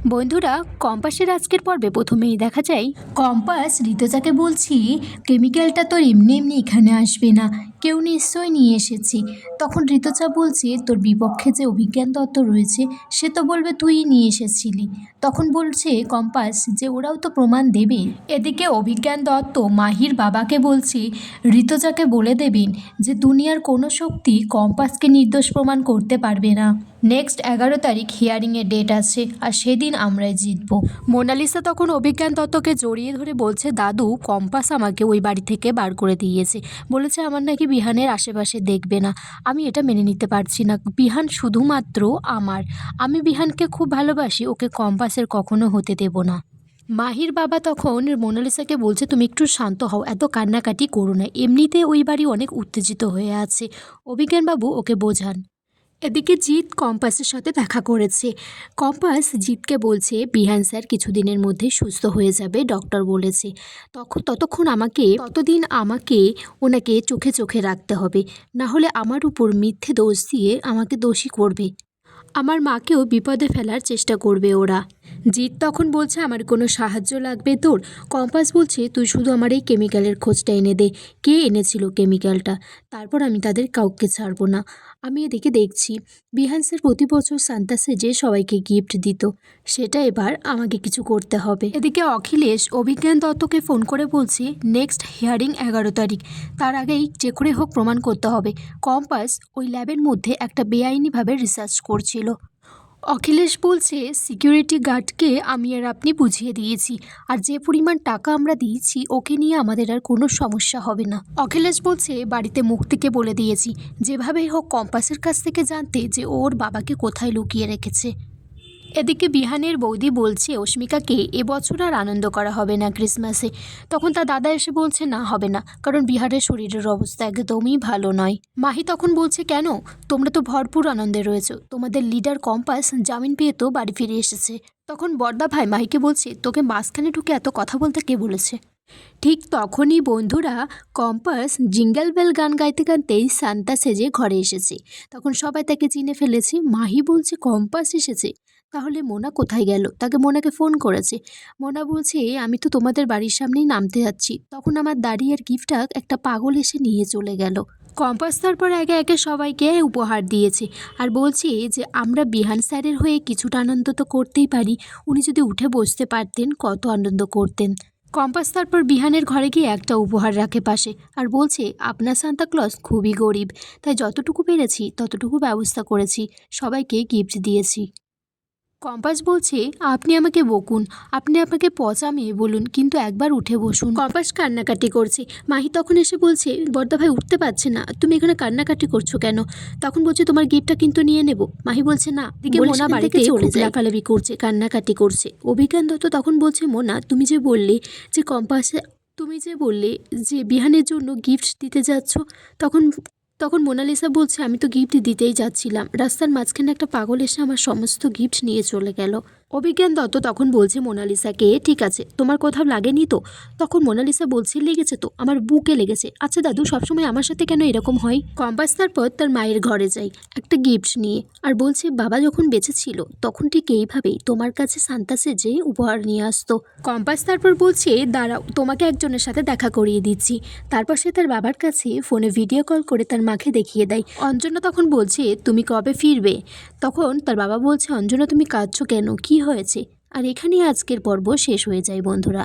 বন্ধুরা, কম্পাসের আজকের পর্বে প্রথমেই দেখা যায় কম্পাস ঋতুজাকে বলছি কেমিক্যালটা তোর এমনি এমনি এখানে আসবে না, কেউ নিশ্চয়ই নিয়ে এসেছে। তখন ঋতুজা বলছে তোর বিপক্ষে যে অভিজ্ঞান দত্ত রয়েছে সে তো বলবে তুইই নিয়ে এসেছিলি। তখন বলছে কম্পাস যে ওরাও তো প্রমাণ দেবে। এদিকে অভিজ্ঞান দত্ত মাহির বাবাকে বলছে ঋতুজাকে বলে দেবেন যে দুনিয়ার কোনো শক্তি কম্পাসকে নির্দোষ প্রমাণ করতে পারবে না। নেক্সট 11 তারিখ হিয়ারিংয়ের ডেট আছে আর সেদিন আমরাই জিতবো। মোনালিসা তখন অভিজ্ঞান দত্তকে জড়িয়ে ধরে বলছে দাদু কম্পাস আমাকে ওই বাড়ি থেকে বার করে দিয়েছে, বলেছে আমার নাকি বিহানের আশেপাশে দেখবে না। আমি এটা মেনে নিতে পারছি না, বিহান শুধুমাত্র আমার, আমি বিহানকে খুব ভালোবাসি, ওকে কম্পাসের কখনো হতে দেব না। মাহির বাবা তখন মোনালিসাকে বলছে তুমি একটু শান্ত হও, এত কান্নাকাটি করো না, এমনিতে ওই বাড়ি অনেক উত্তেজিত হয়ে আছে। অভিজ্ঞানবাবু ওকে বোঝান। এদিকে জিৎ কম্পাসের সাথে দেখা করেছে। কম্পাস জিৎকে বলছে বিহান স্যার কিছুদিনের মধ্যেই সুস্থ হয়ে যাবে, ডক্টর বলেছে। ততদিন আমাকে ওনাকে চোখে চোখে রাখতে হবে, না হলে আমার উপর মিথ্যে দোষ দিয়ে আমাকে দোষী করবে, আমার মাকেও বিপদে ফেলার চেষ্টা করবে ওরা। জিৎ তখন বলছে আমার কোনো সাহায্য লাগবে তোর? কম্পাস বলছে তুই শুধু আমার এই কেমিক্যালের খোঁজটা এনে দে, কে এনেছিল কেমিক্যালটা, তারপর আমি তাদের কাউকে ছাড়বো না। আমি এদিকে দেখছি বিহান স্যার প্রতি বছর সান্তা সেজে সবাইকে গিফট দিত, সেটা এবার আমাকে কিছু করতে হবে। এদিকে অখিলেশ অভিজ্ঞান দত্তকে ফোন করে বলছে নেক্সট হিয়ারিং 11 তারিখ, তার আগেই যে করে হোক প্রমাণ করতে হবে কম্পাস ওই ল্যাবের মধ্যে একটা বেআইনিভাবে রিসার্চ করছিল। অখিলেশ বলছে সিকিউরিটি গার্ডকে আমি আর আপনি বুঝিয়ে দিয়েছি, আর যে পরিমাণ টাকা আমরা দিয়েছি ওকে নিয়ে আমাদের আর কোনো সমস্যা হবে না। অখিলেশ বলছে বাড়িতে মুক্তিকে বলে দিয়েছি যেভাবেই হোক কম্পাসের কাছ থেকে জানতে যে ওর বাবাকে কোথায় লুকিয়ে রেখেছে। এদিকে বিহানের বৌদি বলছে অস্মিকাকে এবছর আর আনন্দ করা হবে না ক্রিসমাসে। তখন তার দাদা এসে বলছে না হবে না, কারণ বিহারের শরীরের অবস্থা একদমই ভালো নয়। মাহি তখন বলছে কেন, তোমরা তো ভরপুর আনন্দে রয়েছো, তোমাদের লিডার কম্পাস জামিন পেয়ে তো বাড়ি ফিরে এসেছে। তখন বড়দা ভাই মাহিকে বলছে তোকে মাঝখানে ঢুকে এত কথা বলতে কে বলেছে। ঠিক তখনই বন্ধুরা কম্পাস জিঙ্গেল বেল গান গাইতে গাইতেই সান্তা সেজে ঘরে এসেছে। তখন সবাই তাকে চিনে ফেলেছে। মাহি বলছে কম্পাস এসেছে, তাহলে মোনা কোথায় গেল? তাকে মোনাকে ফোন করেছে। মোনা বলছে আমি তো তোমাদের বাড়ির সামনেই নামতে যাচ্ছি, তখন আমার দাড়ি আর গিফটটা একটা পাগল এসে নিয়ে চলে গেল। কম্পাস তারপর একে একে সবাইকে উপহার দিয়েছে আর বলছে যে আমরা বিহান স্যারের হয়ে কিছুটা আনন্দ তো করতেই পারি, উনি যদি উঠে বসতে পারতেন কত আনন্দ করতেন। কম্পাস তারপর বিহানের ঘরে গিয়ে একটা উপহার রাখে পাশে আর বলছে আপনার সান্তাক্লজ খুবই গরিব, তাই যতটুকু পেরেছি ততটুকু ব্যবস্থা করেছি, সবাইকে গিফট দিয়েছি। কম্পাস বলছে আপনি আমাকে বকুন, আপনি আপনাকে পচা মেয়ে বলুন, কিন্তু একবার উঠে বসুন। কম্পাস কান্নাকাটি করছে। মাহি তখন এসে বলছে বড়দা ভাই উঠতে পারছে না, তুমি এখানে কান্নাকাটি করছো কেন? তখন বলছে তোমার গিফটটা কিন্তু নিয়ে নেব। মাহি বলছে না, দিকে মোনা বাড়িতে চলে যায়, লাফালাফি করছে, কান্নাকাটি করছে। অভিজ্ঞান দত্ত তখন বলছে মোনা তুমি যে বললে যে বিহানের জন্য গিফট দিতে যাচ্ছ, তখন তখন মোনালিসা বলছে আমি তো গিফট দিতেই যাচ্ছিলাম, রাস্তার মাঝখানে একটা পাগল এসে আমার সমস্ত গিফট নিয়ে চলে গেল। অভিজ্ঞান দত্ত তখন বলছে মোনালিসাকে ঠিক আছে তোমার কোথাও লাগেনি তো? তখন মোনালিসা বলছে লেগেছে তো, আমার বুকে লেগেছে। আচ্ছা দাদু সবসময় আমার সাথে কেন এরকম হয়? কম্পাস তারপর তার মায়ের ঘরে যায় একটা গিফট নিয়ে আর বলছে বাবা যখন বেঁচে ছিল তখন ঠিক এইভাবেই তোমার কাছে সান্তা সেজে উপহার নিয়ে আসতো। কম্পাস তারপর বলছে দাঁড়াও তোমাকে একজনের সাথে দেখা করিয়ে দিচ্ছি। তারপর সে তার বাবার কাছে ফোনে ভিডিও কল করে তার মাকে দেখিয়ে দেয়। অঞ্জনা তখন বলছে তুমি কবে ফিরবে? তখন তার বাবা বলছে অঞ্জনা তুমি কাঁদছো কেন, কি হয়েছে? আর এখানেই আজকের পর্ব শেষ হয়ে যায় বন্ধুরা।